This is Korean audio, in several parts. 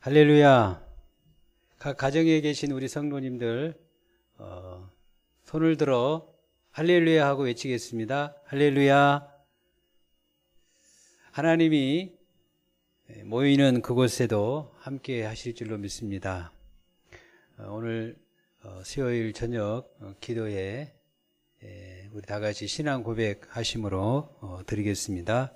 할렐루야. 각 가정에 계신 우리 성도님들 손을 들어 할렐루야 하고 외치겠습니다. 할렐루야. 하나님이 모이는 그곳에도 함께 하실 줄로 믿습니다. 오늘 수요일 저녁 기도에 우리 다같이 신앙 고백하심으로 드리겠습니다.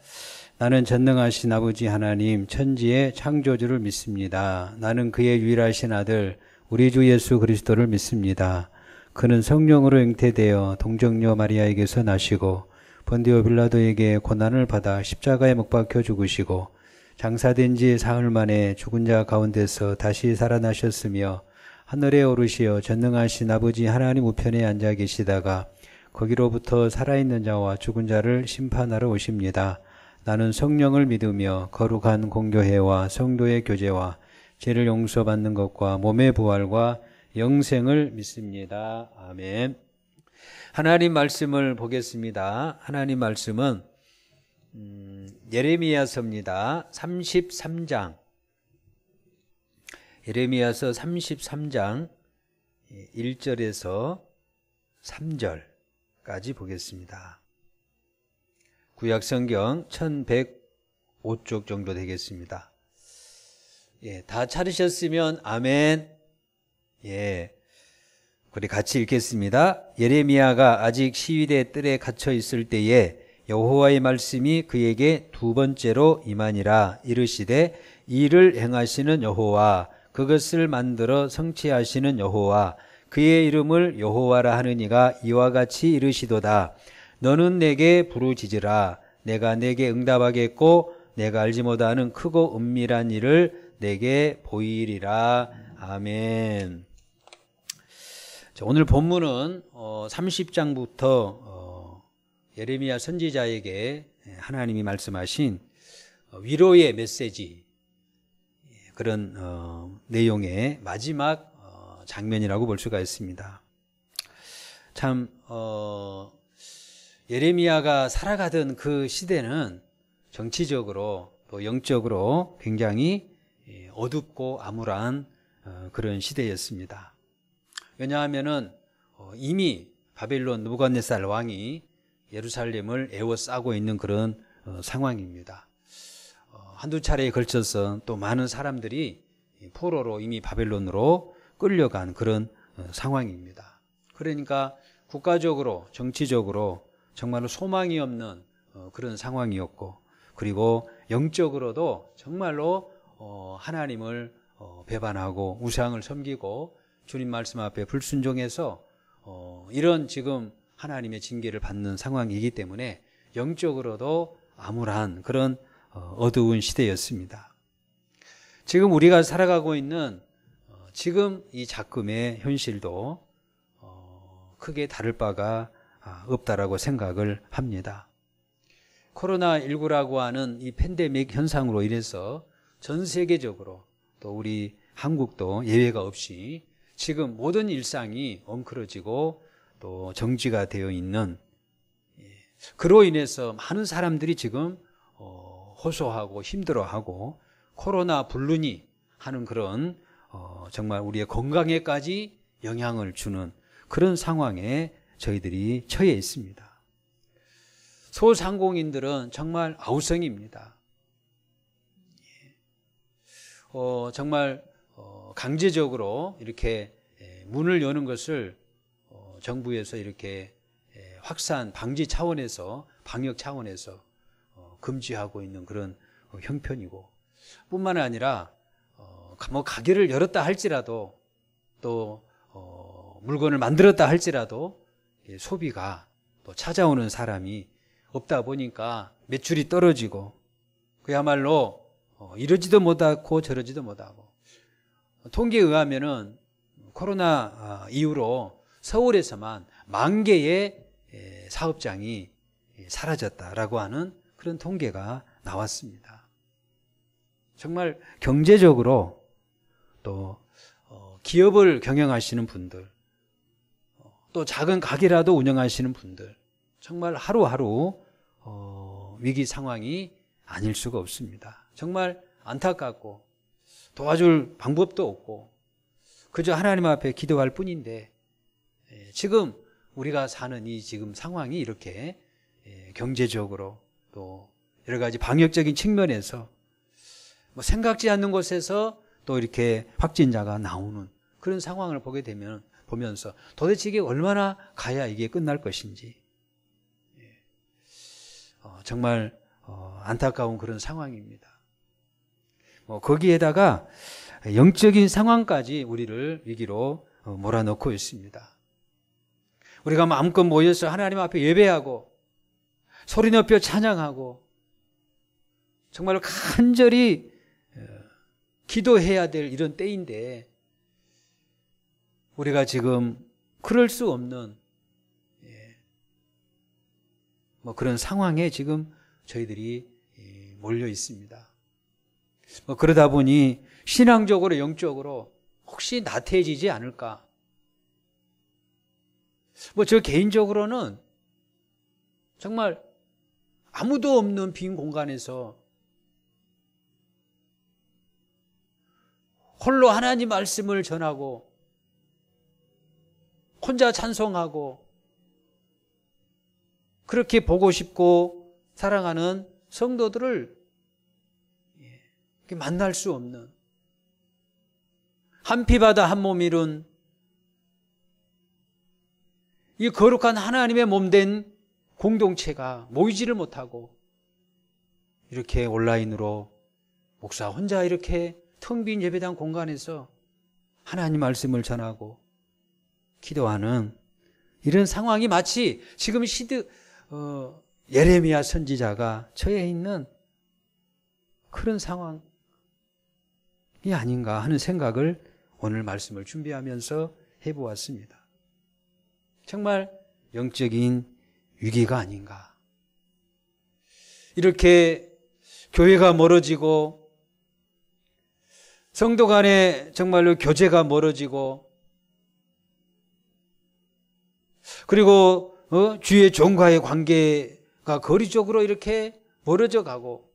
나는 전능하신 아버지 하나님 천지의 창조주를 믿습니다. 나는 그의 유일하신 아들 우리 주 예수 그리스도를 믿습니다. 그는 성령으로 잉태되어 동정녀 마리아에게서 나시고 본디오 빌라도에게 고난을 받아 십자가에 못 박혀 죽으시고 장사된 지 사흘 만에 죽은 자 가운데서 다시 살아나셨으며 하늘에 오르시어 전능하신 아버지 하나님 우편에 앉아 계시다가 거기로부터 살아있는 자와 죽은 자를 심판하러 오십니다. 나는 성령을 믿으며 거룩한 공교회와 성도의 교제와 죄를 용서받는 것과 몸의 부활과 영생을 믿습니다. 아멘. 하나님 말씀을 보겠습니다. 하나님 말씀은 예레미야서입니다. 33장. 예레미야서 33장 1절에서 3절까지 보겠습니다. 구약성경 1105쪽 정도 되겠습니다. 다 찾으셨으면 아멘. 우리 같이 읽겠습니다. 예레미야가 아직 시위대 뜰에 갇혀 있을 때에 여호와의 말씀이 그에게 두 번째로 임하니라. 이르시되 이를 행하시는 여호와 그것을 만들어 성취하시는 여호와 그의 이름을 여호와라 하느니가 이와 같이 이르시도다. 너는 내게 부르짖으라. 내가 내게 응답하겠고 내가 알지 못하는 크고 은밀한 일을 내게 보이리라. 아멘. 자, 오늘 본문은 30장부터 예레미야 선지자에게 하나님이 말씀하신 위로의 메시지, 그런 내용의 마지막 장면이라고 볼 수가 있습니다. 참 예레미야가 살아가던 그 시대는 정치적으로 또 영적으로 굉장히 어둡고 암울한 그런 시대였습니다. 왜냐하면은 이미 바벨론 느부갓네살 왕이 예루살렘을 에워싸고 있는 그런 상황입니다. 한두 차례에 걸쳐서 또 많은 사람들이 포로로 이미 바벨론으로 끌려간 그런 상황입니다. 그러니까 국가적으로 정치적으로 정말로 소망이 없는 그런 상황이었고, 그리고 영적으로도 정말로 하나님을 배반하고 우상을 섬기고 주님 말씀 앞에 불순종해서 이런 지금 하나님의 징계를 받는 상황이기 때문에 영적으로도 암울한 그런 어두운 시대였습니다. 지금 우리가 살아가고 있는 지금 이 작금의 현실도 크게 다를 바가 없다라고 생각을 합니다. 코로나19라고 하는 이 팬데믹 현상으로 인해서 전 세계적으로 또 우리 한국도 예외가 없이 지금 모든 일상이 엉클어지고 또 정지가 되어 있는, 그로 인해서 많은 사람들이 지금 호소하고 힘들어하고 코로나 불륜이 하는 그런 정말 우리의 건강에까지 영향을 주는 그런 상황에 저희들이 처해 있습니다. 소상공인들은 정말 아우성입니다. 정말 강제적으로 이렇게 문을 여는 것을 정부에서 이렇게 확산 방지 차원에서 방역 차원에서 금지하고 있는 그런 형편이고, 뿐만 아니라 뭐 가게를 열었다 할지라도 또 물건을 만들었다 할지라도 소비가 또 찾아오는 사람이 없다 보니까 매출이 떨어지고 그야말로 이러지도 못하고 저러지도 못하고, 통계에 의하면은 코로나 이후로 서울에서만 10,000개의 사업장이 사라졌다라고 하는 그런 통계가 나왔습니다. 정말 경제적으로 또 기업을 경영하시는 분들, 또 작은 가게라도 운영하시는 분들, 정말 하루하루 위기 상황이 아닐 수가 없습니다. 정말 안타깝고 도와줄 방법도 없고 그저 하나님 앞에 기도할 뿐인데 지금 우리가 사는 이 지금 상황이 이렇게 경제적으로 또 여러 가지 방역적인 측면에서 뭐 생각지 않는 곳에서 또 이렇게 확진자가 나오는 그런 상황을 보게 되면 보면서 도대체 이게 얼마나 가야 이게 끝날 것인지 정말 안타까운 그런 상황입니다. 거기에다가 영적인 상황까지 우리를 위기로 몰아넣고 있습니다. 우리가 마음껏 모여서 하나님 앞에 예배하고 소리 높여 찬양하고 정말 간절히 기도해야 될 이런 때인데 우리가 지금 그럴 수 없는 그런 상황에 지금 저희들이 몰려 있습니다. 그러다 보니 신앙적으로 영적으로 혹시 나태해지지 않을까? 저 개인적으로는 정말 아무도 없는 빈 공간에서 홀로 하나님 말씀을 전하고 혼자 찬송하고 그렇게 보고 싶고 사랑하는 성도들을 만날 수 없는 한 피바다 한 몸 이룬 이 거룩한 하나님의 몸된 공동체가 모이지를 못하고 이렇게 온라인으로 목사 혼자 이렇게 텅 빈 예배당 공간에서 하나님 말씀을 전하고 기도하는 이런 상황이 마치 지금 예레미야 선지자가 처해 있는 그런 상황이 아닌가 하는 생각을 오늘 말씀을 준비하면서 해보았습니다. 정말 영적인 위기가 아닌가. 이렇게 교회가 멀어지고 성도 간에 정말로 교제가 멀어지고 그리고 주의 종과의 관계가 거리적으로 이렇게 멀어져 가고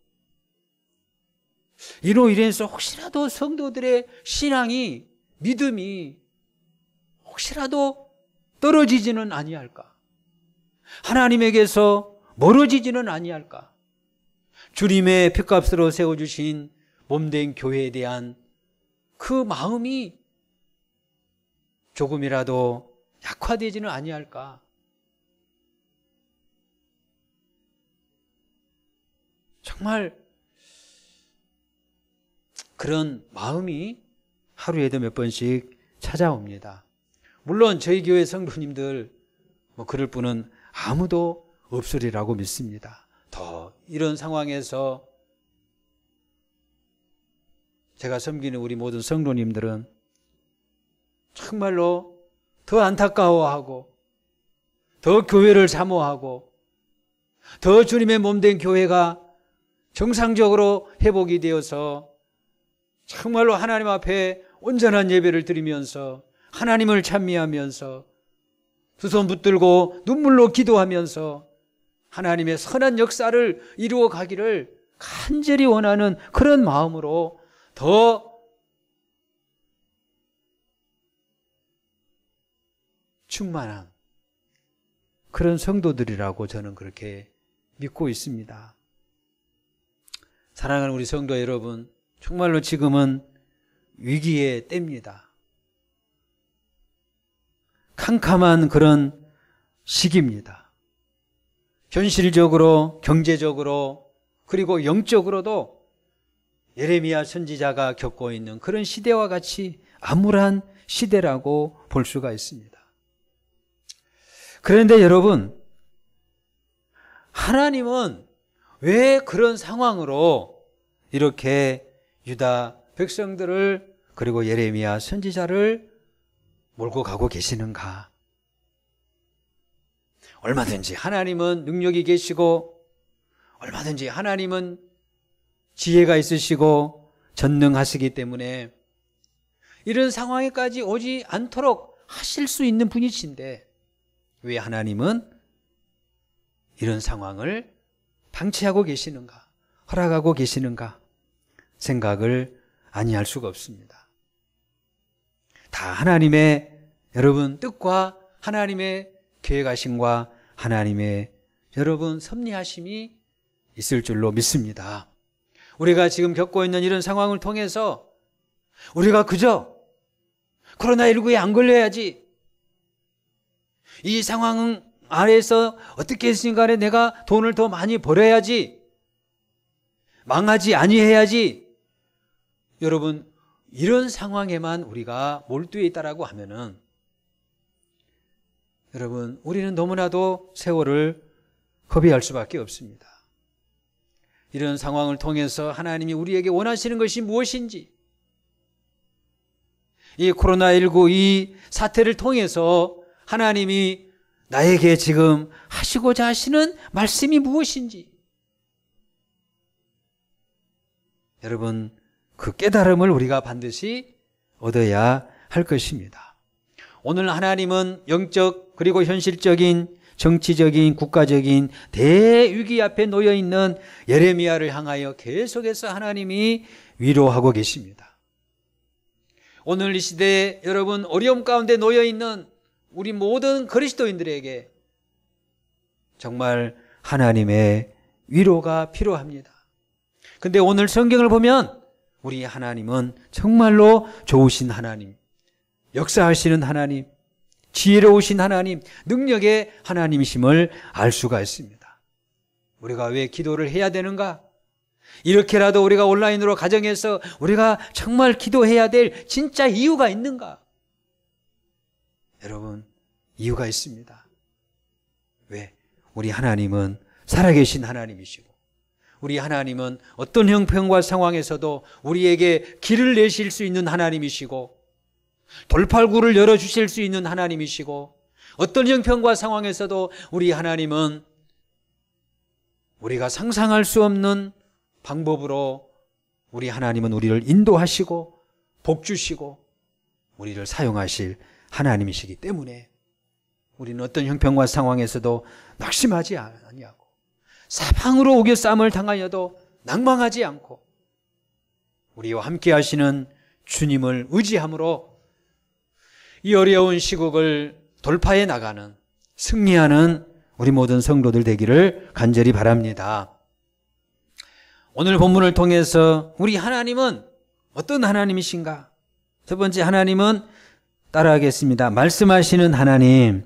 이로 인해서 혹시라도 성도들의 신앙이 믿음이 혹시라도 떨어지지는 아니할까? 하나님에게서 멀어지지는 아니할까? 주님의 핏값으로 세워주신 몸된 교회에 대한 그 마음이 조금이라도 약화되지는 아니할까? 정말 그런 마음이 하루에도 몇 번씩 찾아옵니다. 물론 저희 교회 성도님들 그럴 분은 아무도 없으리라고 믿습니다. 더 이런 상황에서 제가 섬기는 우리 모든 성도님들은 정말로 더 안타까워하고 더 교회를 사모하고 더 주님의 몸된 교회가 정상적으로 회복이 되어서 정말로 하나님 앞에 온전한 예배를 드리면서 하나님을 찬미하면서 두 손 붙들고 눈물로 기도하면서 하나님의 선한 역사를 이루어 가기를 간절히 원하는 그런 마음으로 더 충만한 그런 성도들이라고 저는 그렇게 믿고 있습니다. 사랑하는 우리 성도 여러분, 정말로 지금은 위기의 때입니다. 캄캄한 그런 시기입니다. 현실적으로, 경제적으로, 그리고 영적으로도 예레미야 선지자가 겪고 있는 그런 시대와 같이 암울한 시대라고 볼 수가 있습니다. 그런데 여러분, 하나님은 왜 그런 상황으로 이렇게 유다 백성들을 그리고 예레미야 선지자를 몰고 가고 계시는가? 얼마든지 하나님은 능력이 계시고 얼마든지 하나님은 지혜가 있으시고 전능하시기 때문에 이런 상황에까지 오지 않도록 하실 수 있는 분이신데 왜 하나님은 이런 상황을 방치하고 계시는가? 허락하고 계시는가? 생각을 아니할 수가 없습니다. 다 하나님의 여러분 뜻과 하나님의 계획하심과 하나님의 여러분 섭리하심이 있을 줄로 믿습니다. 우리가 지금 겪고 있는 이런 상황을 통해서 우리가 그저 코로나19에 안 걸려야지, 이 상황 아래에서 어떻게 했으니 간에 내가 돈을 더 많이 벌어야지, 망하지 아니해야지, 여러분 이런 상황에만 우리가 몰두해 있다라고 하면은 여러분 우리는 너무나도 세월을 허비할 수밖에 없습니다. 이런 상황을 통해서 하나님이 우리에게 원하시는 것이 무엇인지, 이 코로나19 이 사태를 통해서 하나님이 나에게 지금 하시고자 하시는 말씀이 무엇인지, 여러분 그 깨달음을 우리가 반드시 얻어야 할 것입니다. 오늘 하나님은 영적 그리고 현실적인 정치적인 국가적인 대위기 앞에 놓여있는 예레미야를 향하여 계속해서 하나님이 위로하고 계십니다. 오늘 이 시대에 여러분 어려움 가운데 놓여있는 우리 모든 그리스도인들에게 정말 하나님의 위로가 필요합니다. 근데 오늘 성경을 보면 우리 하나님은 정말로 좋으신 하나님, 역사하시는 하나님, 지혜로우신 하나님, 능력의 하나님이심을 알 수가 있습니다. 우리가 왜 기도를 해야 되는가? 이렇게라도 우리가 온라인으로 가정해서 우리가 정말 기도해야 될 진짜 이유가 있는가? 여러분, 이유가 있습니다. 왜? 우리 하나님은 살아계신 하나님이시고, 우리 하나님은 어떤 형편과 상황에서도 우리에게 길을 내실 수 있는 하나님이시고, 돌팔구를 열어주실 수 있는 하나님이시고, 어떤 형편과 상황에서도 우리 하나님은 우리가 상상할 수 없는 방법으로 우리 하나님은 우리를 인도하시고 복주시고 우리를 사용하실 하나님이시기 때문에 우리는 어떤 형편과 상황에서도 낙심하지 아니하고 사방으로 우겨싸움을 당하여도 낭망하지 않고 우리와 함께 하시는 주님을 의지함으로 이 어려운 시국을 돌파해 나가는, 승리하는 우리 모든 성도들 되기를 간절히 바랍니다. 오늘 본문을 통해서 우리 하나님은 어떤 하나님이신가? 첫 번째, 하나님은 따라하겠습니다. 말씀하시는 하나님.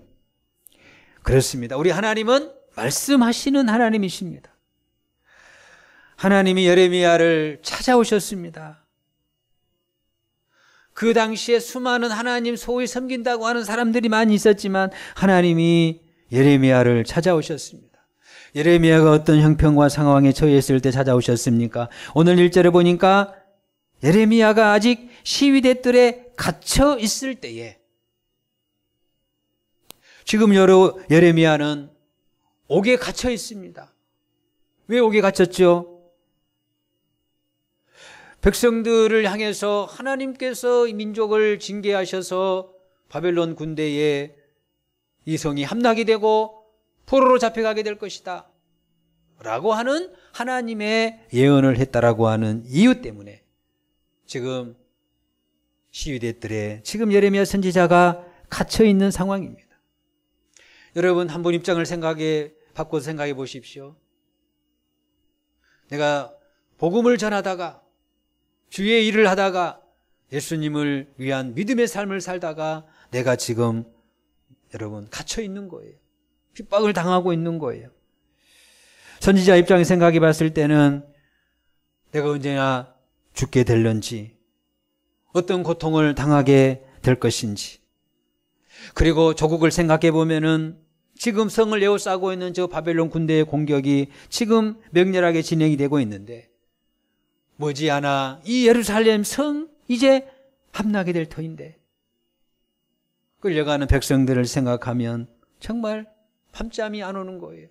그렇습니다. 우리 하나님은 말씀하시는 하나님이십니다. 하나님이 예레미야를 찾아오셨습니다. 그 당시에 수많은 하나님 소위 섬긴다고 하는 사람들이 많이 있었지만 하나님이 예레미야를 찾아오셨습니다. 예레미야가 어떤 형편과 상황에 처했을 때 찾아오셨습니까? 오늘 1절에 보니까 예레미야가 아직 시위대들에 갇혀 있을 때에, 지금 예레미야는 옥에 갇혀 있습니다. 왜 옥에 갇혔죠? 백성들을 향해서 하나님께서 이 민족을 징계하셔서 바벨론 군대에 이 성이 함락이 되고 포로로 잡혀가게 될 것이다 라고 하는 하나님의 예언을 했다라고 하는 이유 때문에 지금 시위대들의 지금 예레미야 선지자가 갇혀 있는 상황입니다. 여러분, 한번 입장을 바꿔서 생각해 보십시오. 내가 복음을 전하다가 주의 일을 하다가 예수님을 위한 믿음의 삶을 살다가 내가 지금 여러분 갇혀 있는 거예요. 핍박을 당하고 있는 거예요. 선지자 입장에 생각해 봤을 때는 내가 언제나 죽게 될런지, 어떤 고통을 당하게 될 것인지, 그리고 조국을 생각해 보면은 지금 성을 에워싸고 있는 저 바벨론 군대의 공격이 지금 맹렬하게 진행이 되고 있는데 머지않아 이 예루살렘 성 이제 함락이 될 터인데 끌려가는 백성들을 생각하면 정말 밤잠이 안 오는 거예요.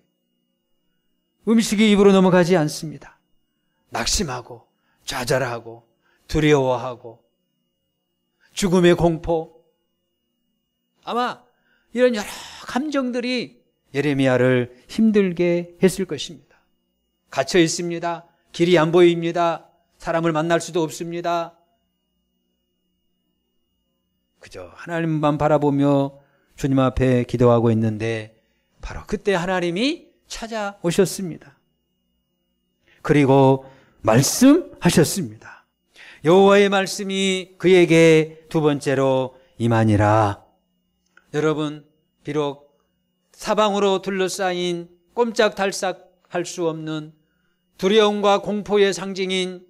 음식이 입으로 넘어가지 않습니다. 낙심하고 좌절하고 두려워하고 죽음의 공포, 아마 이런 여러 감정들이 예레미야를 힘들게 했을 것입니다. 갇혀 있습니다. 길이 안 보입니다. 사람을 만날 수도 없습니다. 그저 하나님만 바라보며 주님 앞에 기도하고 있는데 바로 그때 하나님이 찾아오셨습니다. 그리고 말씀하셨습니다. 여호와의 말씀이 그에게 두 번째로 임하니라. 여러분, 비록 사방으로 둘러싸인 꼼짝달싹할 수 없는 두려움과 공포의 상징인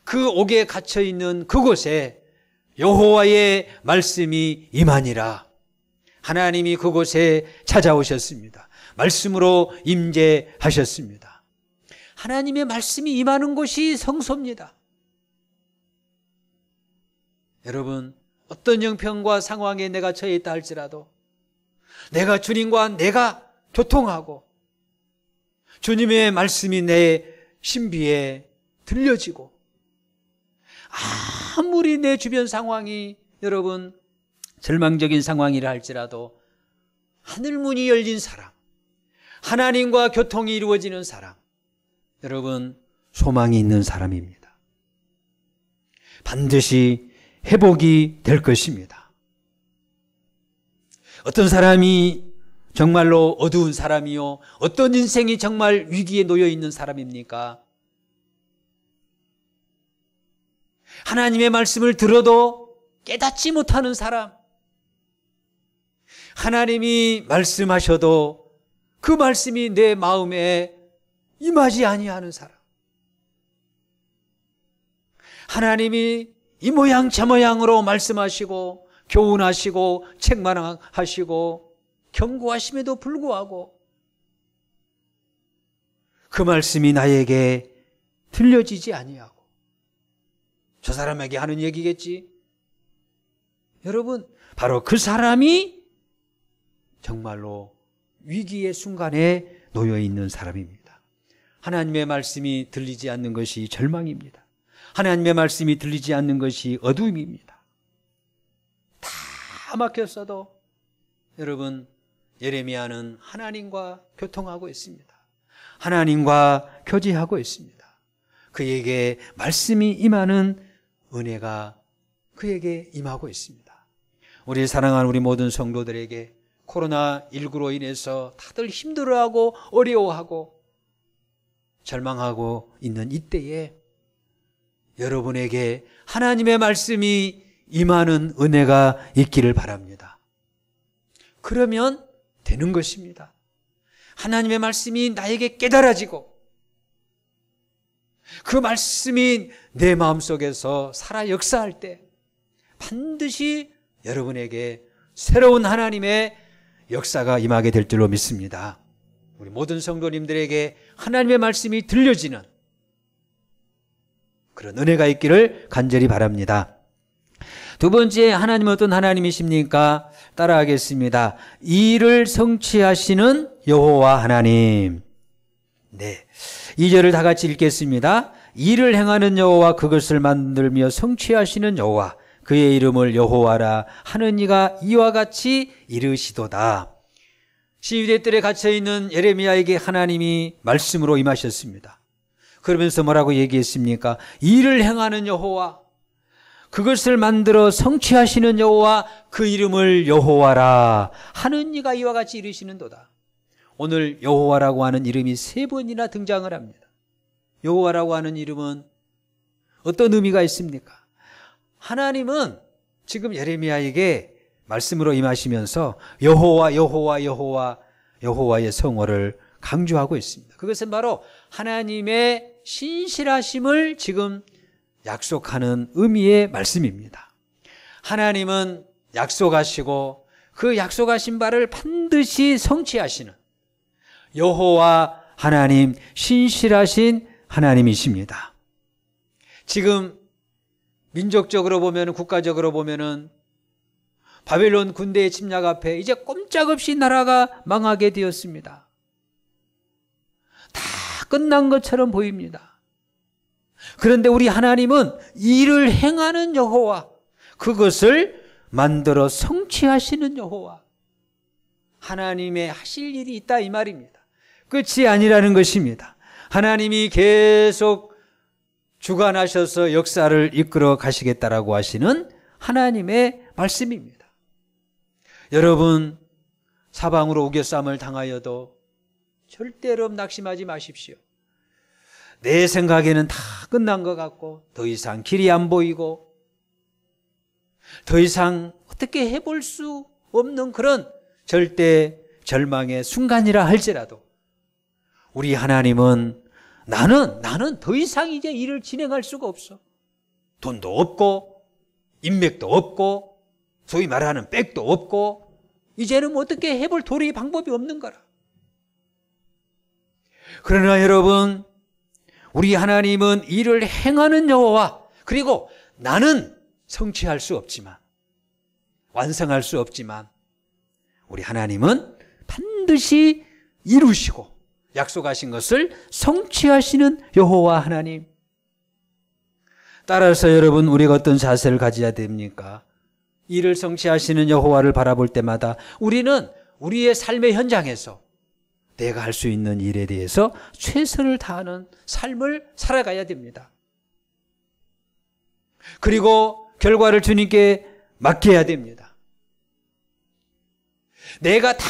그 옥에 갇혀있는 그곳에 여호와의 말씀이 임하니라. 하나님이 그곳에 찾아오셨습니다. 말씀으로 임재하셨습니다. 하나님의 말씀이 임하는 곳이 성소입니다. 여러분, 어떤 형편과 상황에 내가 처해 있다 할지라도 내가 주님과 내가 교통하고 주님의 말씀이 내 신비에 들려지고 아무리 내 주변 상황이 여러분 절망적인 상황이라 할지라도 하늘문이 열린 사람, 하나님과 교통이 이루어지는 사람, 여러분 소망이 있는 사람입니다. 반드시 회복이 될 것입니다. 어떤 사람이 정말로 어두운 사람이요, 어떤 인생이 정말 위기에 놓여 있는 사람입니까? 하나님의 말씀을 들어도 깨닫지 못하는 사람, 하나님이 말씀하셔도 그 말씀이 내 마음에 임하지 아니하는 사람, 하나님이 이 모양 저 모양으로 말씀하시고 교훈하시고 책망하시고 경고하심에도 불구하고 그 말씀이 나에게 들려지지 아니하고 저 사람에게 하는 얘기겠지. 여러분, 바로 그 사람이 정말로 위기의 순간에 놓여 있는 사람입니다. 하나님의 말씀이 들리지 않는 것이 절망입니다. 하나님의 말씀이 들리지 않는 것이 어두움입니다. 다 막혔어도 여러분, 예레미야는 하나님과 교통하고 있습니다. 하나님과 교제하고 있습니다. 그에게 말씀이 임하는 은혜가 그에게 임하고 있습니다. 우리 사랑하는 우리 모든 성도들에게 코로나19로 인해서 다들 힘들어하고 어려워하고 절망하고 있는 이때에 여러분에게 하나님의 말씀이 임하는 은혜가 있기를 바랍니다. 그러면 되는 것입니다. 하나님의 말씀이 나에게 깨달아지고 그 말씀이 내 마음속에서 살아 역사할 때 반드시 여러분에게 새로운 하나님의 역사가 임하게 될 줄로 믿습니다. 우리 모든 성도님들에게 하나님의 말씀이 들려지는 그런 은혜가 있기를 간절히 바랍니다. 두 번째, 하나님은 어떤 하나님이십니까? 따라하겠습니다. 일을 성취하시는 여호와 하나님. 네, 2절을 다 같이 읽겠습니다. 일을 행하는 여호와, 그것을 만들며 성취하시는 여호와, 그의 이름을 여호와라 하는 이가 이와 같이 이르시도다. 시위대 뜰에 갇혀있는 예레미야에게 하나님이 말씀으로 임하셨습니다. 그러면서 뭐라고 얘기했습니까? 일을 행하는 여호와, 그것을 만들어 성취하시는 여호와, 그 이름을 여호와라 하는 이가 이와 같이 이르시는도다. 오늘 여호와라고 하는 이름이 3번이나 등장을 합니다. 여호와라고 하는 이름은 어떤 의미가 있습니까? 하나님은 지금 예레미야에게 말씀으로 임하시면서 여호와 여호와 여호와 여호와의 성호를 강조하고 있습니다. 그것은 바로 하나님의 신실하심을 지금 약속하는 의미의 말씀입니다. 하나님은 약속하시고 그 약속하신 바를 반드시 성취하시는 여호와 하나님, 신실하신 하나님이십니다. 지금 민족적으로 보면, 국가적으로 보면은 바벨론 군대의 침략 앞에 이제 꼼짝없이 나라가 망하게 되었습니다. 다 끝난 것처럼 보입니다. 그런데 우리 하나님은 일을 행하는 여호와, 그것을 만들어 성취하시는 여호와, 하나님의 하실 일이 있다 이 말입니다. 끝이 아니라는 것입니다. 하나님이 계속 주관하셔서 역사를 이끌어 가시겠다라고 하시는 하나님의 말씀입니다. 여러분, 사방으로 우겨쌈을 당하여도 절대로 낙심하지 마십시오. 내 생각에는 다 끝난 것 같고 더 이상 길이 안 보이고 더 이상 어떻게 해볼 수 없는 그런 절대 절망의 순간이라 할지라도 우리 하나님은 나는 더 이상 이제 일을 진행할 수가 없어. 돈도 없고 인맥도 없고 소위 말하는 백도 없고 이제는 어떻게 해볼 도리의 방법이 없는 거라. 그러나 여러분, 우리 하나님은 일을 행하는 여호와, 그리고 나는 성취할 수 없지만, 완성할 수 없지만 우리 하나님은 반드시 이루시고 약속하신 것을 성취하시는 여호와 하나님. 따라서 여러분, 우리가 어떤 자세를 가져야 됩니까? 일을 성취하시는 여호와를 바라볼 때마다 우리는 우리의 삶의 현장에서 내가 할 수 있는 일에 대해서 최선을 다하는 삶을 살아가야 됩니다. 그리고 결과를 주님께 맡겨야 됩니다. 내가 다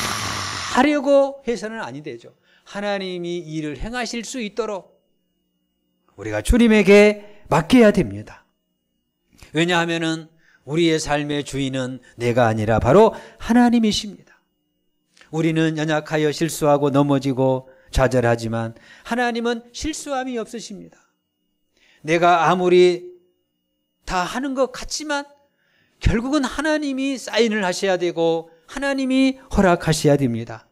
하려고 해서는 아니 되죠. 하나님이 일을 행하실 수 있도록 우리가 주님에게 맡겨야 됩니다. 왜냐하면은 우리의 삶의 주인은 내가 아니라 바로 하나님이십니다. 우리는 연약하여 실수하고 넘어지고 좌절하지만 하나님은 실수함이 없으십니다. 내가 아무리 다 하는 것 같지만 결국은 하나님이 사인을 하셔야 되고 하나님이 허락하셔야 됩니다.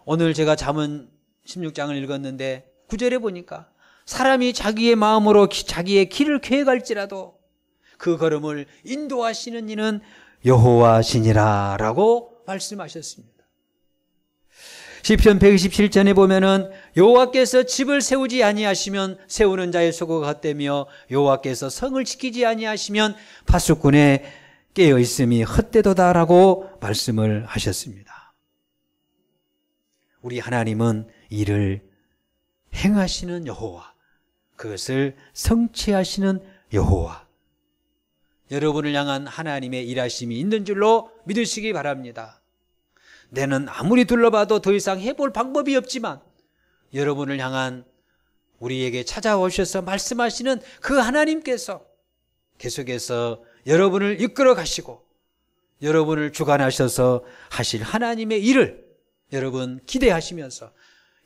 오늘 제가 잠언 16장을 읽었는데 9절에 보니까 사람이 자기의 마음으로 자기의 길을 계획할지라도 그 걸음을 인도하시는 이는 여호와시니라 라고 말씀하셨습니다. 시편 127전에 보면은 여호와께서 집을 세우지 아니하시면 세우는 자의 수고가 헛되며 여호와께서 성을 지키지 아니하시면 파수꾼의 깨어 있음이 헛되도다라고 말씀을 하셨습니다. 우리 하나님은 일을 행하시는 여호와, 그것을 성취하시는 여호와. 여러분을 향한 하나님의 일하심이 있는 줄로 믿으시기 바랍니다. 내는 아무리 둘러봐도 더 이상 해볼 방법이 없지만 여러분을 향한 우리에게 찾아오셔서 말씀하시는 그 하나님께서 계속해서 여러분을 이끌어 가시고 여러분을 주관하셔서 하실 하나님의 일을 여러분 기대하시면서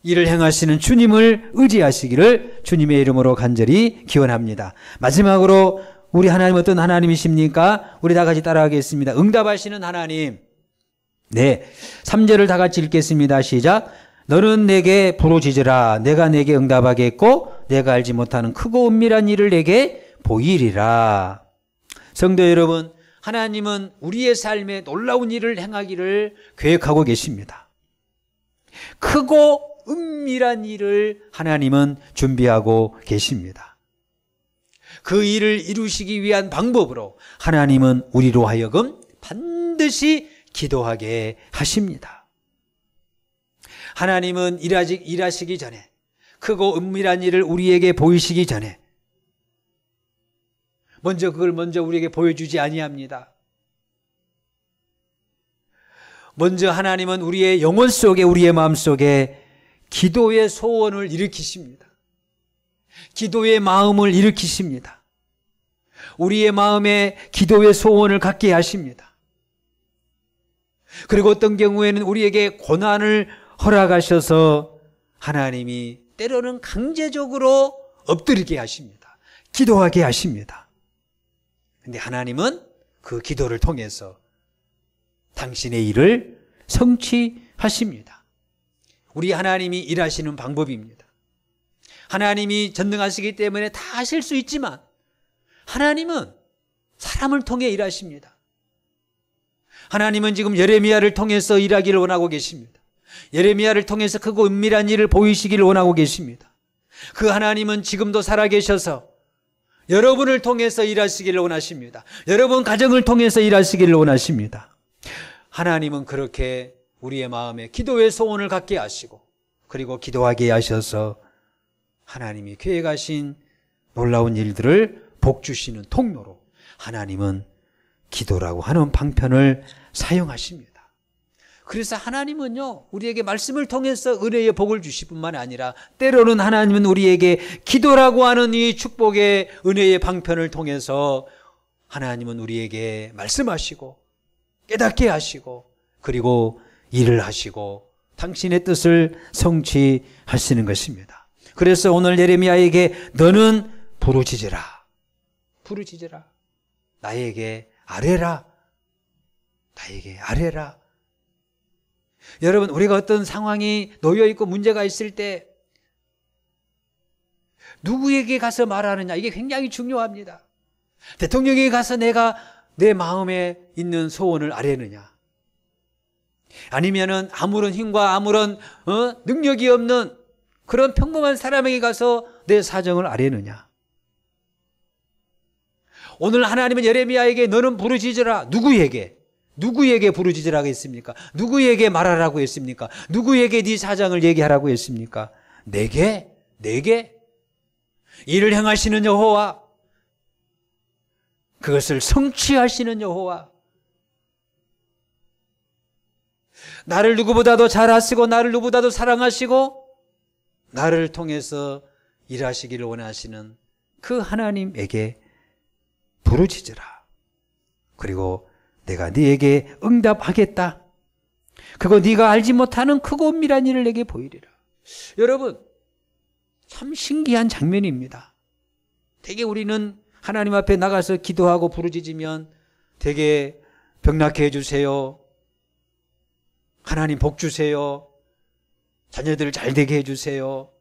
일을 행하시는 주님을 의지하시기를 주님의 이름으로 간절히 기원합니다. 마지막으로 우리 하나님 어떤 하나님이십니까? 우리 다 같이 따라하겠습니다. 응답하시는 하나님. 네, 3절을 다 같이 읽겠습니다. 시작. 너는 내게 부르짖으라. 내가 내게 응답하겠고 내가 알지 못하는 크고 은밀한 일을 내게 보이리라. 성도 여러분, 하나님은 우리의 삶에 놀라운 일을 행하기를 계획하고 계십니다. 크고 은밀한 일을 하나님은 준비하고 계십니다. 그 일을 이루시기 위한 방법으로 하나님은 우리로 하여금 반드시 기도하게 하십니다. 하나님은 일하시기 전에, 크고 은밀한 일을 우리에게 보이시기 전에 그걸 먼저 우리에게 보여주지 아니합니다. 먼저 하나님은 우리의 영혼 속에, 우리의 마음 속에 기도의 소원을 일으키십니다. 기도의 마음을 일으키십니다. 우리의 마음에 기도의 소원을 갖게 하십니다. 그리고 어떤 경우에는 우리에게 고난을 허락하셔서 하나님이 때로는 강제적으로 엎드리게 하십니다. 기도하게 하십니다. 그런데 하나님은 그 기도를 통해서 당신의 일을 성취하십니다. 우리 하나님이 일하시는 방법입니다. 하나님이 전능하시기 때문에 다 하실 수 있지만 하나님은 사람을 통해 일하십니다. 하나님은 지금 예레미야를 통해서 일하기를 원하고 계십니다. 예레미야를 통해서 크고 은밀한 일을 보이시기를 원하고 계십니다. 그 하나님은 지금도 살아계셔서 여러분을 통해서 일하시기를 원하십니다. 여러분 가정을 통해서 일하시기를 원하십니다. 하나님은 그렇게 우리의 마음에 기도의 소원을 갖게 하시고 그리고 기도하게 하셔서 하나님이 계획하신 놀라운 일들을 복주시는 통로로 하나님은 기도라고 하는 방편을 사용하십니다. 그래서 하나님은요, 우리에게 말씀을 통해서 은혜의 복을 주실 뿐만 아니라 때로는 하나님은 우리에게 기도라고 하는 이 축복의 은혜의 방편을 통해서 하나님은 우리에게 말씀하시고 깨닫게 하시고 그리고 일을 하시고 당신의 뜻을 성취하시는 것입니다. 그래서 오늘 예레미야에게 너는 부르짖으라. 부르짖으라. 나에게 아뢰라. 나에게 아뢰라. 여러분, 우리가 어떤 상황이 놓여있고 문제가 있을 때 누구에게 가서 말하느냐, 이게 굉장히 중요합니다. 대통령에게 가서 내가 내 마음에 있는 소원을 아뢰느냐, 아니면은 아무런 힘과 아무런 능력이 없는 그런 평범한 사람에게 가서 내 사정을 아뢰느냐. 오늘 하나님은 예레미야에게 너는 부르짖으라. 누구에게 부르짖으라고 했습니까? 누구에게 말하라고 했습니까? 누구에게 네 사정을 얘기하라고 했습니까? 내게 일을 행하시는 여호와, 그것을 성취하시는 여호와, 나를 누구보다도 잘 아시고 나를 누구보다도 사랑하시고 나를 통해서 일하시기를 원하시는 그 하나님에게 부르짖으라. 그리고 내가 네에게 응답하겠다. 그거 네가 알지 못하는 크고 은밀한 일을 내게 보이리라. 여러분, 참 신기한 장면입니다. 되게 우리는 하나님 앞에 나가서 기도하고 부르짖으면 되게 병낫게 해주세요, 하나님 복 주세요, 자녀들 잘 되게 해주세요,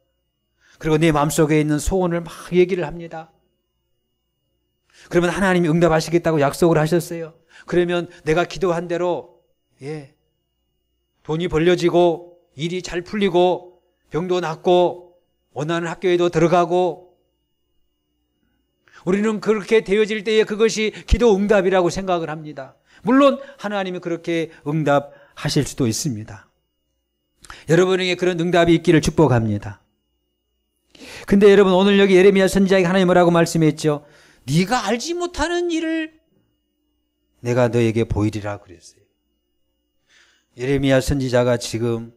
그리고 내 마음속에 있는 소원을 막 얘기를 합니다. 그러면 하나님이 응답하시겠다고 약속을 하셨어요. 그러면 내가 기도한 대로 돈이 벌려지고 일이 잘 풀리고 병도 낫고 원하는 학교에도 들어가고, 우리는 그렇게 되어질 때에 그것이 기도 응답이라고 생각을 합니다. 물론 하나님이 그렇게 응답하실 수도 있습니다. 여러분에게 그런 응답이 있기를 축복합니다. 근데 여러분, 오늘 여기 예레미야 선지자에게 하나님 뭐라고 말씀했죠? 네가 알지 못하는 일을 내가 너에게 보이리라 그랬어요. 예레미야 선지자가 지금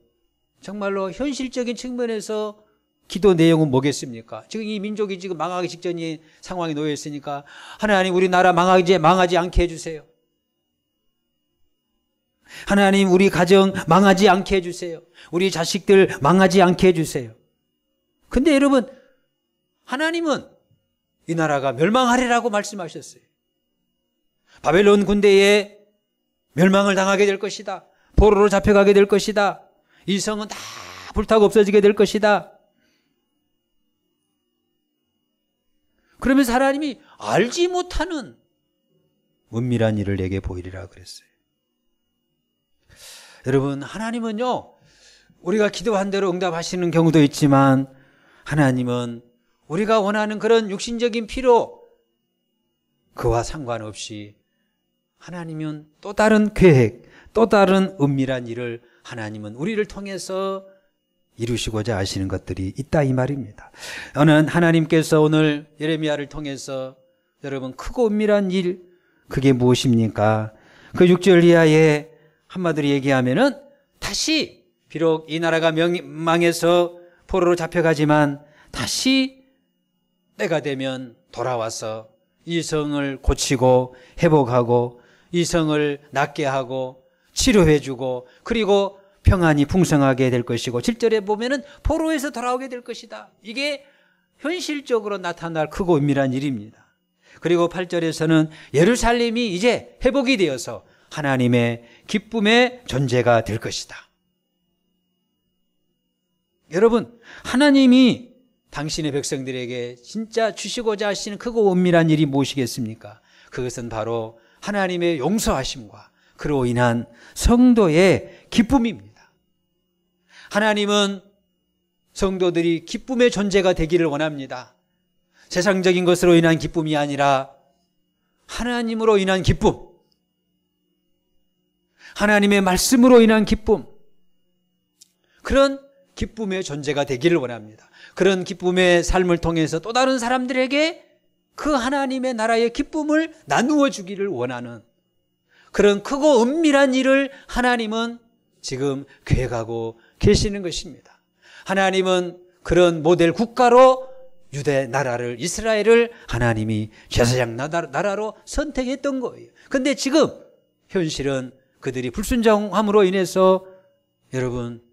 정말로 현실적인 측면에서 기도 내용은 뭐겠습니까? 지금 이 민족이 지금 망하기 직전인 상황에 놓여 있으니까 하나님, 우리나라 망하지 않게 해주세요. 하나님, 우리 가정 망하지 않게 해주세요. 우리 자식들 망하지 않게 해주세요. 근데 여러분, 하나님은 이 나라가 멸망하리라고 말씀하셨어요. 바벨론 군대에 멸망을 당하게 될 것이다. 포로로 잡혀가게 될 것이다. 이 성은 다 불타고 없어지게 될 것이다. 그러면서 하나님이 알지 못하는 은밀한 일을 내게 보이리라 그랬어요. 여러분, 하나님은요, 우리가 기도한 대로 응답하시는 경우도 있지만 하나님은 우리가 원하는 그런 육신적인 필요, 그와 상관없이 하나님은 또 다른 계획, 또 다른 은밀한 일을 하나님은 우리를 통해서 이루시고자 하시는 것들이 있다, 이 말입니다. 하나님께서 오늘 예레미야를 통해서 여러분, 크고 은밀한 일, 그게 무엇입니까? 그 6절 이하에 한마디로 얘기하면은 다시, 비록 이 나라가 망해서 포로로 잡혀가지만 다시 때가 되면 돌아와서 이 성을 고치고 회복하고 이 성을 낫게 하고 치료해주고 그리고 평안이 풍성하게 될 것이고, 7절에 보면은 포로에서 돌아오게 될 것이다. 이게 현실적으로 나타날 크고 은밀한 일입니다. 그리고 8절에서는 예루살렘이 이제 회복이 되어서 하나님의 기쁨의 존재가 될 것이다. 여러분, 하나님이 당신의 백성들에게 진짜 주시고자 하시는 크고 은밀한 일이 무엇이겠습니까? 그것은 바로 하나님의 용서하심과 그로 인한 성도의 기쁨입니다. 하나님은 성도들이 기쁨의 존재가 되기를 원합니다. 세상적인 것으로 인한 기쁨이 아니라 하나님으로 인한 기쁨, 하나님의 말씀으로 인한 기쁨, 그런 기쁨의 존재가 되기를 원합니다. 그런 기쁨의 삶을 통해서 또 다른 사람들에게 그 하나님의 나라의 기쁨을 나누어 주기를 원하는 그런 크고 은밀한 일을 하나님은 지금 계획하고 계시는 것입니다. 하나님은 그런 모델 국가로 유대 나라를, 이스라엘을 하나님이 제사장 나라로 선택했던 거예요. 근데 지금 현실은 그들이 불순종함으로 인해서 여러분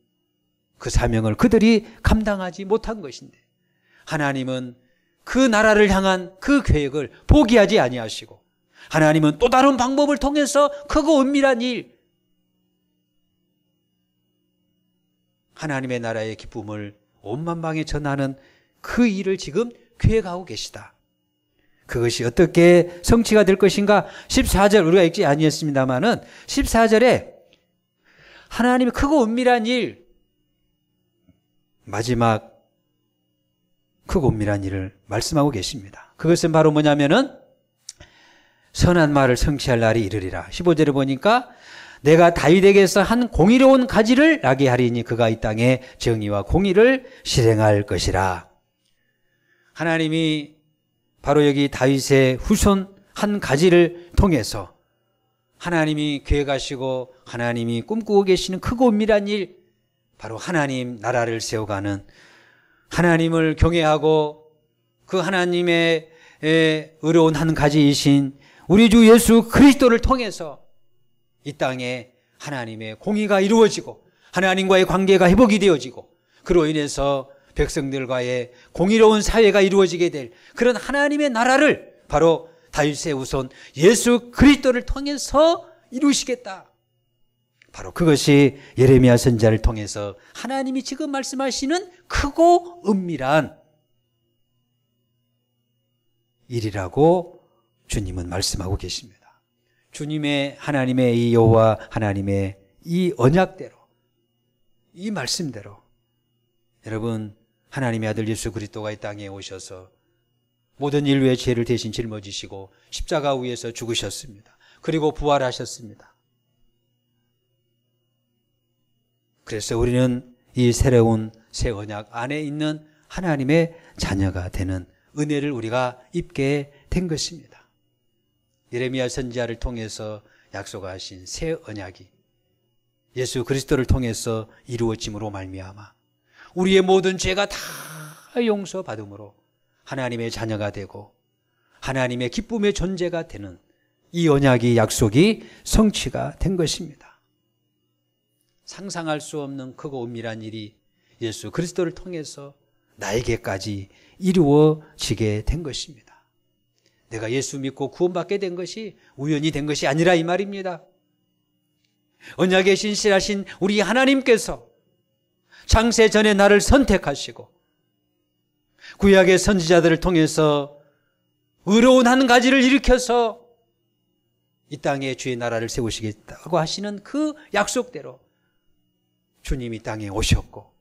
그 사명을 그들이 감당하지 못한 것인데, 하나님은 그 나라를 향한 그 계획을 포기하지 아니하시고, 하나님은 또 다른 방법을 통해서 크고 은밀한 일, 하나님의 나라의 기쁨을 온 만방에 전하는 그 일을 지금 계획하고 계시다. 그것이 어떻게 성취가 될 것인가? 14절 우리가 읽지 아니했습니다마는 14절에 하나님의 크고 은밀한 일, 마지막 크고 은밀한 일을 말씀하고 계십니다. 그것은 바로 뭐냐면은 선한 말을 성취할 날이 이르리라. 15절에 보니까 내가 다윗에게서 한 공의로운 가지를 나게 하리니 그가 이 땅에 정의와 공의를 실행할 것이라. 하나님이 바로 여기 다윗의 후손 한 가지를 통해서 하나님이 계획하시고 하나님이 꿈꾸고 계시는 크고 은밀한 일, 바로 하나님 나라를 세워가는, 하나님을 경외하고 그 하나님의 의로운 한 가지이신 우리 주 예수 그리스도를 통해서 이 땅에 하나님의 공의가 이루어지고 하나님과의 관계가 회복이 되어지고 그로 인해서 백성들과의 공의로운 사회가 이루어지게 될 그런 하나님의 나라를 바로 다윗의 후손 예수 그리스도를 통해서 이루시겠다. 바로 그것이 예레미야 선지자를 통해서 하나님이 지금 말씀하시는 크고 은밀한 일이라고 주님은 말씀하고 계십니다. 주님의 하나님의 이 여호와 하나님의 이 언약대로, 이 말씀대로 여러분 하나님의 아들 예수 그리스도가 이 땅에 오셔서 모든 인류의 죄를 대신 짊어지시고 십자가 위에서 죽으셨습니다. 그리고 부활하셨습니다. 그래서 우리는 이 새로운 새 언약 안에 있는 하나님의 자녀가 되는 은혜를 우리가 입게 된 것입니다. 예레미야 선지자를 통해서 약속하신 새 언약이 예수 그리스도를 통해서 이루어짐으로 말미암아 우리의 모든 죄가 다 용서받음으로 하나님의 자녀가 되고 하나님의 기쁨의 존재가 되는 이 언약이, 약속이 성취가 된 것입니다. 상상할 수 없는 크고 은밀한 일이 예수 그리스도를 통해서 나에게까지 이루어지게 된 것입니다. 내가 예수 믿고 구원받게 된 것이 우연히 된 것이 아니라 이 말입니다. 언약에 신실하신 우리 하나님께서 창세 전에 나를 선택하시고 구약의 선지자들을 통해서 의로운 한 가지를 일으켜서 이 땅에 주의 나라를 세우시겠다고 하시는 그 약속대로 주님이 땅에 오셨고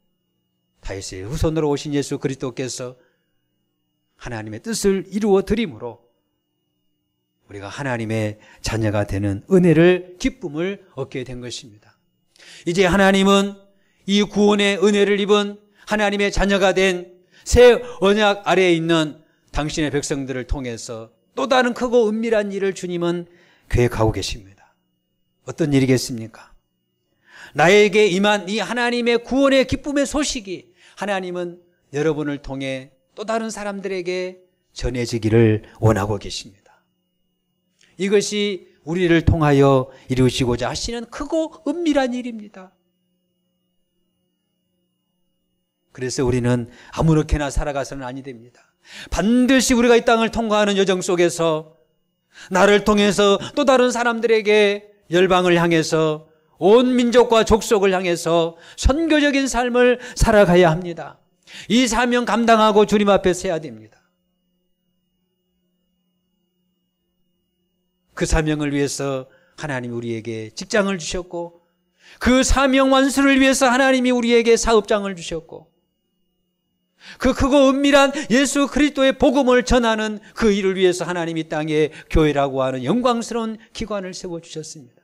다윗의 후손으로 오신 예수 그리스도께서 하나님의 뜻을 이루어 드림으로 우리가 하나님의 자녀가 되는 은혜를, 기쁨을 얻게 된 것입니다. 이제 하나님은 이 구원의 은혜를 입은 하나님의 자녀가 된 새 언약 아래에 있는 당신의 백성들을 통해서 또 다른 크고 은밀한 일을 주님은 계획하고 계십니다. 어떤 일이겠습니까? 나에게 임한 이 하나님의 구원의 기쁨의 소식이 하나님은 여러분을 통해 또 다른 사람들에게 전해지기를 원하고 계십니다. 이것이 우리를 통하여 이루시고자 하시는 크고 은밀한 일입니다. 그래서 우리는 아무렇게나 살아가서는 아니 됩니다. 반드시 우리가 이 땅을 통과하는 여정 속에서 나를 통해서 또 다른 사람들에게 열방을 향해서 온 민족과 족속을 향해서 선교적인 삶을 살아가야 합니다. 이 사명 감당하고 주님 앞에 서야 됩니다. 그 사명을 위해서 하나님이 우리에게 직장을 주셨고 그 사명 완수를 위해서 하나님이 우리에게 사업장을 주셨고 그 크고 은밀한 예수 그리스도의 복음을 전하는 그 일을 위해서 하나님이 이 땅에 교회라고 하는 영광스러운 기관을 세워주셨습니다.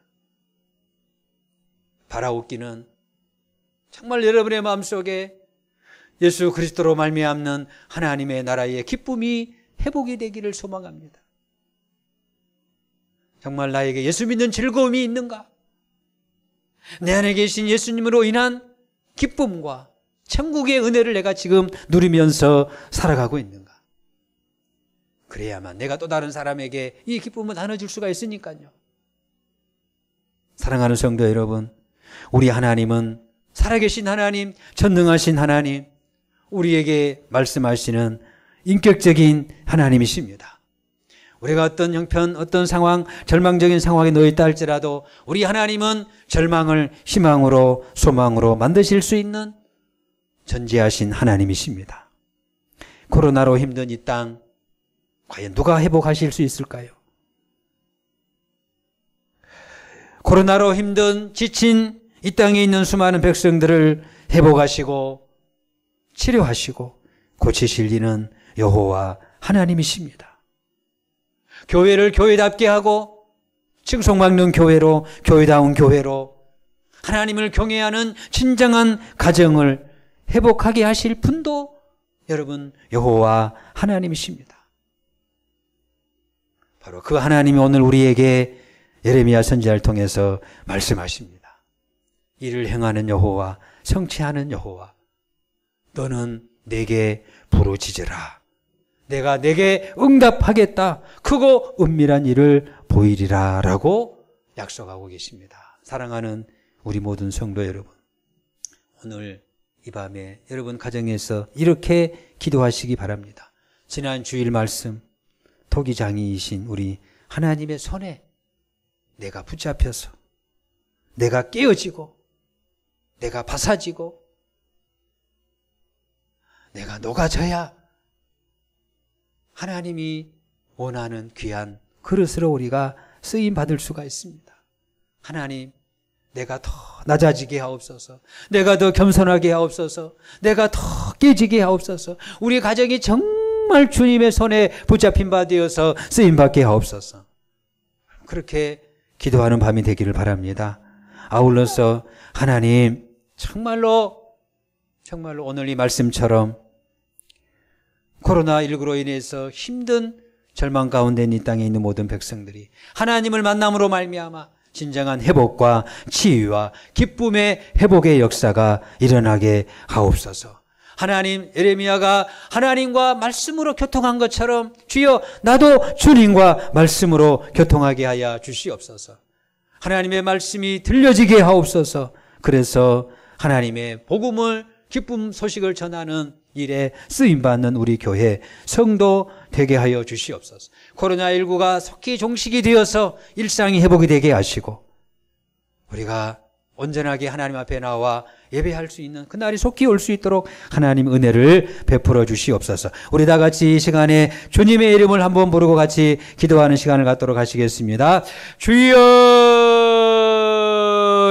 바라옵기는 정말 여러분의 마음속에 예수 그리스도로 말미암는 하나님의 나라의 기쁨이 회복이 되기를 소망합니다. 정말 나에게 예수 믿는 즐거움이 있는가? 내 안에 계신 예수님으로 인한 기쁨과 천국의 은혜를 내가 지금 누리면서 살아가고 있는가? 그래야만 내가 또 다른 사람에게 이 기쁨을 나눠줄 수가 있으니까요. 사랑하는 성도 여러분, 우리 하나님은 살아계신 하나님, 전능하신 하나님, 우리에게 말씀하시는 인격적인 하나님이십니다. 우리가 어떤 형편, 어떤 상황, 절망적인 상황에 놓여 있다 할지라도 우리 하나님은 절망을 희망으로, 소망으로 만드실 수 있는 전지하신 하나님이십니다. 코로나로 힘든 이 땅, 과연 누가 회복하실 수 있을까요? 코로나로 힘든 지친 이 땅에 있는 수많은 백성들을 회복하시고 치료하시고 고치실 이는 여호와 하나님이십니다. 교회를 교회답게 하고 칭송받는 교회로, 교회다운 교회로 하나님을 경외하는 진정한 가정을 회복하게 하실 분도 여러분 여호와 하나님이십니다. 바로 그 하나님이 오늘 우리에게 예레미야 선지자를 통해서 말씀하십니다. 이를 행하는 여호와, 성취하는 여호와, 너는 내게 부르짖으라. 내가 내게 응답하겠다. 크고 은밀한 일을 보이리라 라고 약속하고 계십니다. 사랑하는 우리 모든 성도 여러분, 오늘 이 밤에 여러분 가정에서 이렇게 기도하시기 바랍니다. 지난 주일 말씀, 토기장이이신 우리 하나님의 손에 내가 붙잡혀서 내가 깨어지고 내가 바사지고 내가 녹아져야 하나님이 원하는 귀한 그릇으로 우리가 쓰임 받을 수가 있습니다. 하나님, 내가 더 낮아지게 하옵소서. 내가 더 겸손하게 하옵소서. 내가 더 깨지게 하옵소서. 우리 가정이 정말 주님의 손에 붙잡힌 바 되어서 쓰임 받게 하옵소서. 그렇게 기도하는 밤이 되기를 바랍니다. 아울러서 하나님, 정말로 오늘 이 말씀처럼 코로나19로 인해서 힘든 절망 가운데 이 땅에 있는 모든 백성들이 하나님을 만남으로 말미암아 진정한 회복과 치유와 기쁨의 회복의 역사가 일어나게 하옵소서. 하나님, 예레미야가 하나님과 말씀으로 교통한 것처럼 주여 나도 주님과 말씀으로 교통하게 하여 주시옵소서. 하나님의 말씀이 들려지게 하옵소서. 그래서 하나님의 복음을, 기쁨 소식을 전하는 일에 쓰임받는 우리 교회 성도 되게 하여 주시옵소서. 코로나19가 속히 종식이 되어서 일상이 회복이 되게 하시고 우리가 온전하게 하나님 앞에 나와 예배할 수 있는 그날이 속히 올 수 있도록 하나님 은혜를 베풀어 주시옵소서. 우리 다 같이 이 시간에 주님의 이름을 한번 부르고 같이 기도하는 시간을 갖도록 하시겠습니다. 주여,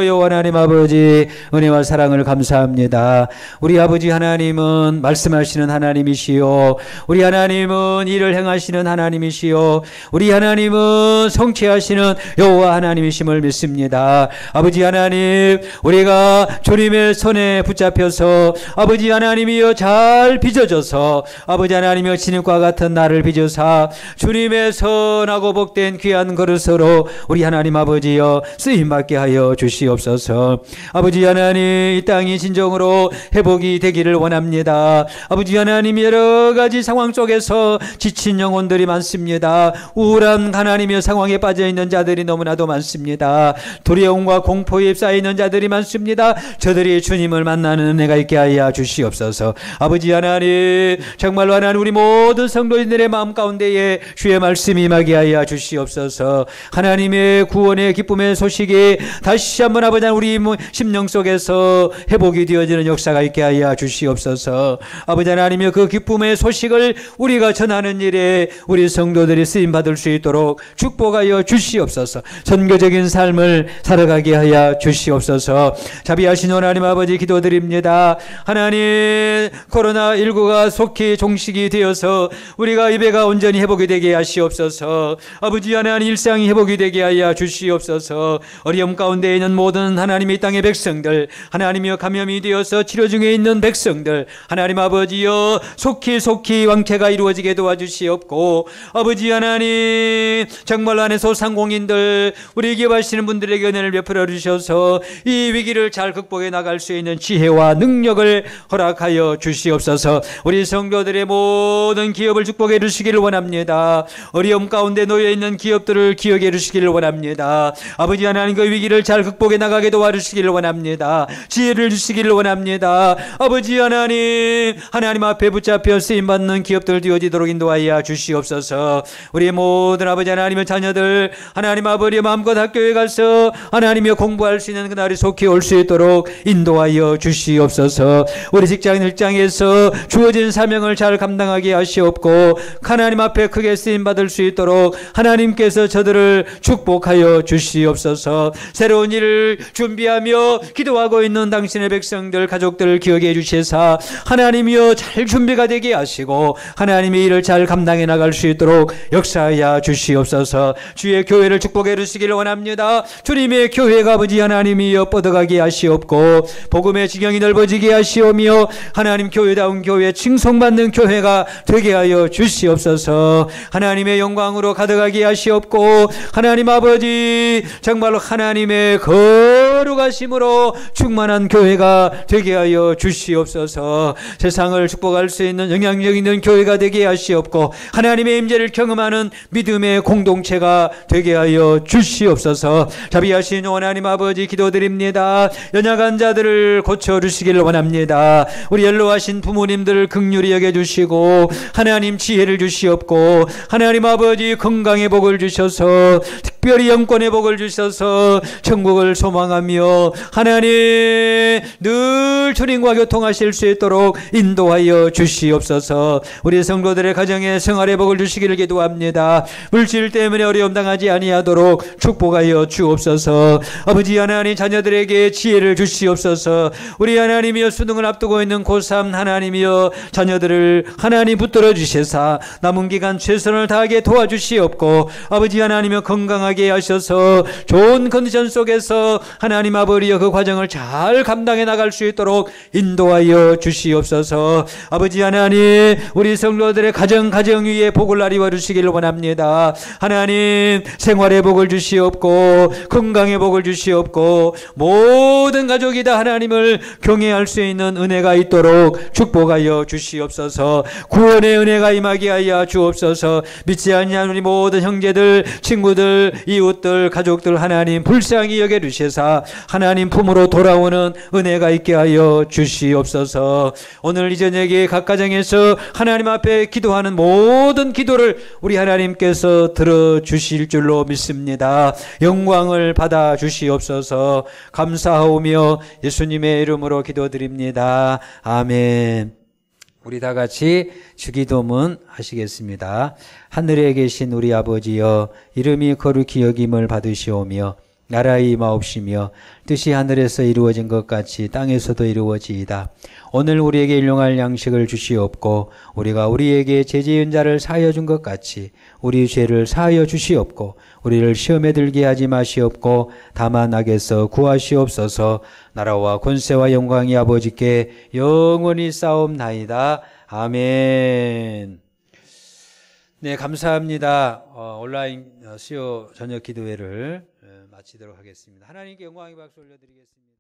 여호와 하나님 아버지, 은혜와 사랑을 감사합니다. 우리 아버지 하나님은 말씀하시는 하나님이시요, 우리 하나님은 일을 행하시는 하나님이시요, 우리 하나님은 성취하시는 여호와 하나님이심을 믿습니다. 아버지 하나님, 우리가 주님의 손에 붙잡혀서 아버지 하나님이여 잘 빚어져서 아버지 하나님이여 진흙과 같은 나를 빚으사 주님의 선하고 복된 귀한 그릇으로 우리 하나님 아버지여 쓰임받게 하여 주시옵소서. 아버지 하나님, 이 땅이 진정으로 회복이 되기를 원합니다. 아버지 하나님, 여러 가지 상황 속에서 지친 영혼들이 많습니다. 우울한 하나님의 상황에 빠져있는 자들이 너무나도 많습니다. 두려움과 공포에 휩싸이는 자들이 많습니다. 저들이 주님을 만나는 은혜가 있게 하여 주시옵소서. 아버지 하나님, 정말로 하나님 우리 모든 성도인들의 마음 가운데에 주의 말씀이 임하게 하여 주시옵소서. 하나님의 구원의 기쁨의 소식이 다시 한번 아버지 우리 심령 속에서 회복이 되어지는 역사가 있게 하여 주시옵소서. 아버지 하나님의 그 기쁨의 소식을 우리가 전하는 일에 우리 성도들이 쓰임받을 수 있도록 축복하여 주시옵소서. 선교적인 삶을 살아가게 하여 주시옵소서. 자비하신 하나님 아버지 기도드립니다. 하나님, 코로나19가 속히 종식이 되어서 우리가 예배가 온전히 회복이 되게 하시옵소서. 아버지 하나님, 일상이 회복이 되게 하여 주시옵소서. 어려움 가운데 있는 모든 모든 하나님의 땅의 백성들, 하나님이여 감염이 되어서 치료 중에 있는 백성들, 하나님 아버지여 속히 왕쾌가 이루어지게 도와주시옵고, 아버지 하나님 정말로 안에 소상공인들, 우리 기업하시는 분들에게 은혜를 베풀어 주셔서 이 위기를 잘 극복해 나갈 수 있는 지혜와 능력을 허락하여 주시옵소서. 우리 성도들의 모든 기업을 축복해 주시기를 원합니다. 어려움 가운데 놓여있는 기업들을 기억해 주시기를 원합니다. 아버지 하나님 그 위기를 잘 극복해 나가게 도와주시기를 원합니다. 지혜를 주시기를 원합니다. 아버지 하나님, 하나님 앞에 붙잡혀 쓰임받는 기업들 되어지도록 인도하여 주시옵소서. 우리 모든 아버지 하나님의 자녀들, 하나님 아버지의 마음껏 학교에 가서 하나님이 공부할 수 있는 그날이 속히 올 수 있도록 인도하여 주시옵소서. 우리 직장에서 주어진 사명을 잘 감당하게 하시옵고, 하나님 앞에 크게 쓰임받을 수 있도록 하나님께서 저들을 축복하여 주시옵소서. 새로운 일을 준비하며 기도하고 있는 당신의 백성들, 가족들을 기억해 주시사 하나님이여 잘 준비가 되게 하시고 하나님의 일을 잘 감당해 나갈 수 있도록 역사하여 주시옵소서. 주의 교회를 축복해 주시기를 원합니다. 주님의 교회가 아버지 하나님이여 뻗어가게 하시옵고, 복음의 지경이 넓어지게 하시오며 하나님 교회다운 교회, 칭송받는 교회가 되게 하여 주시옵소서. 하나님의 영광으로 가득하게 하시옵고, 하나님 아버지 정말로 하나님의 거룩하심으로 충만한 교회가 되게 하여 주시옵소서. 세상을 축복할 수 있는 영향력 있는 교회가 되게 하시옵고, 하나님의 임재를 경험하는 믿음의 공동체가 되게 하여 주시옵소서. 자비하신 하나님 아버지 기도드립니다. 연약한 자들을 고쳐주시기를 원합니다. 우리 연로하신 부모님들을 긍휼히 여겨주시고 하나님 지혜를 주시옵고, 하나님 아버지 건강의 복을 주셔서 특별히 영권의 복을 주셔서 천국을 소망하며 하나님 늘 주님과 교통하실 수 있도록 인도하여 주시옵소서. 우리 성도들의 가정에 생활의 복을 주시기를 기도합니다. 물질 때문에 어려움 당하지 아니하도록 축복하여 주옵소서. 아버지 하나님 자녀들에게 지혜를 주시옵소서. 우리 하나님이여 수능을 앞두고 있는 고3 하나님이여 자녀들을 하나님 붙들어 주시사 남은 기간 최선을 다하게 도와주시옵고, 아버지 하나님이여 건강하게 하셔서 좋은 컨디션 속에서 하나님 아버지여 그 과정을 잘 감당해 나갈 수 있도록 인도하여 주시옵소서. 아버지 하나님 우리 성도들의 가정 위에 복을 나리워 주시기를 원합니다. 하나님 생활의 복을 주시옵고 건강의 복을 주시옵고, 모든 가족이 다 하나님을 경외할 수 있는 은혜가 있도록 축복하여 주시옵소서. 구원의 은혜가 임하게 하여 주옵소서. 믿지 아니하는 우리 모든 형제들, 친구들, 이웃들, 가족들 하나님 불쌍히 여겨 주시사 하나님 품으로 돌아오는 은혜가 있게 하여 주시옵소서. 오늘 이 저녁에 각 가정에서 하나님 앞에 기도하는 모든 기도를 우리 하나님께서 들어주실 줄로 믿습니다. 영광을 받아 주시옵소서. 감사하오며 예수님의 이름으로 기도드립니다. 아멘. 우리 다 같이 주기도문 하시겠습니다. 하늘에 계신 우리 아버지여, 이름이 거룩히 여김을 받으시오며 나라의 임하옵시며 뜻이 하늘에서 이루어진 것 같이 땅에서도 이루어지이다. 오늘 우리에게 일용할 양식을 주시옵고, 우리가 우리에게 죄 지은 자를 사하여 준 것 같이 우리 죄를 사하여 주시옵고, 우리를 시험에 들게 하지 마시옵고 다만 악에서 구하시옵소서. 나라와 권세와 영광이 아버지께 영원히 쌓옵나이다. 아멘. 네, 감사합니다. 온라인 수요 저녁 기도회를 마치도록 하겠습니다. 하나님께 영광의 박수 올려드리겠습니다.